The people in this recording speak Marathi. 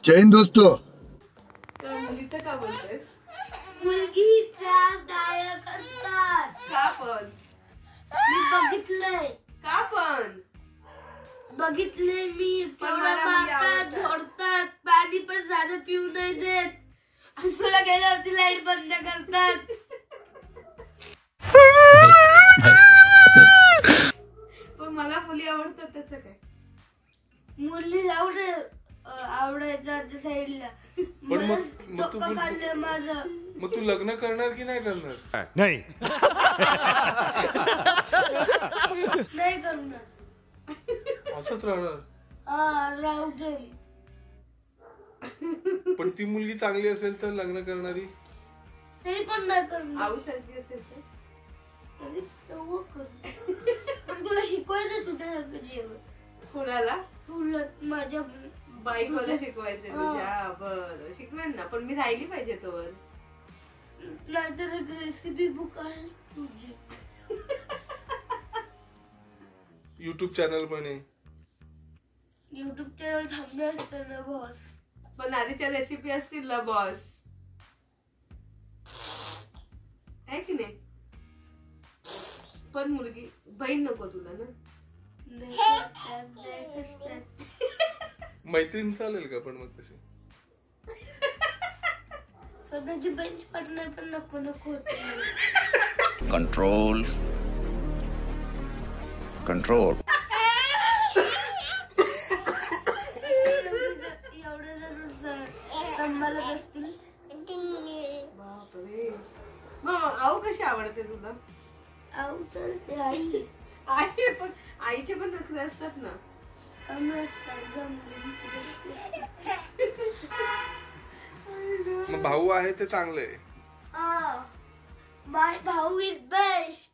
जय हिंद दोस्तों. मुलीचं का बोलतेस? मुलगी त्रासदायक असतात. का पण? मी बघितलंय. का पण? बघितले मी. पण केवढं मला मुली मारतात, आवडतात. झोडतात, पाणी पण साधं पिऊ नाही देत. सुसूला गेल्यावरती लाईट बंद करतात. पण मला मुली आवडतात त्याचं काय? मुली आवडायचं आमच्या साईडला. पण मग तू खाल्लं माझं. मग तू लग्न करणार की नाही करणार? नाही. नाही करणार. असंच राहणार. राहू दे. पण ती मुलगी चांगली असेल तर लग्न करणारी? तरी पण नाही करणार. आवसारखी असेल तर? तरी तेव्हा कर. पण तुला शिकवायचं तुझ्यासारखं जेवण. कुणाला? तुला माझ्या बाईकवाला शिकवायचे तुझ्या? बरं शिकवेन ना, पण मी राहिली पाहिजे तोवर. नाहीतर एक रेसिपी बुक आहे तुझी. युट्यूब चॅनल पण आहे. युट्यूब चॅनल थांबले असतं ना बॉस. पण आधीच्या रेसिपी असतील ना बॉस, आहे की नाही? पण मुलगी बहीण नको तुला ना? मैत्रीण चालेल का पण मग तशी? स्वतःची बेंच पार्टनर पण नको नको होते. Control control. एवढे जण सांभाळत असतील. बापरे. मग आऊ कशी आवडते तुला? आऊ तर ते आई आई पण, आईचे पण नखरे असतात ना. कमी असतात मग भाऊ आहे ते चांगलं आहे. माय भाऊ इज बेस्ट.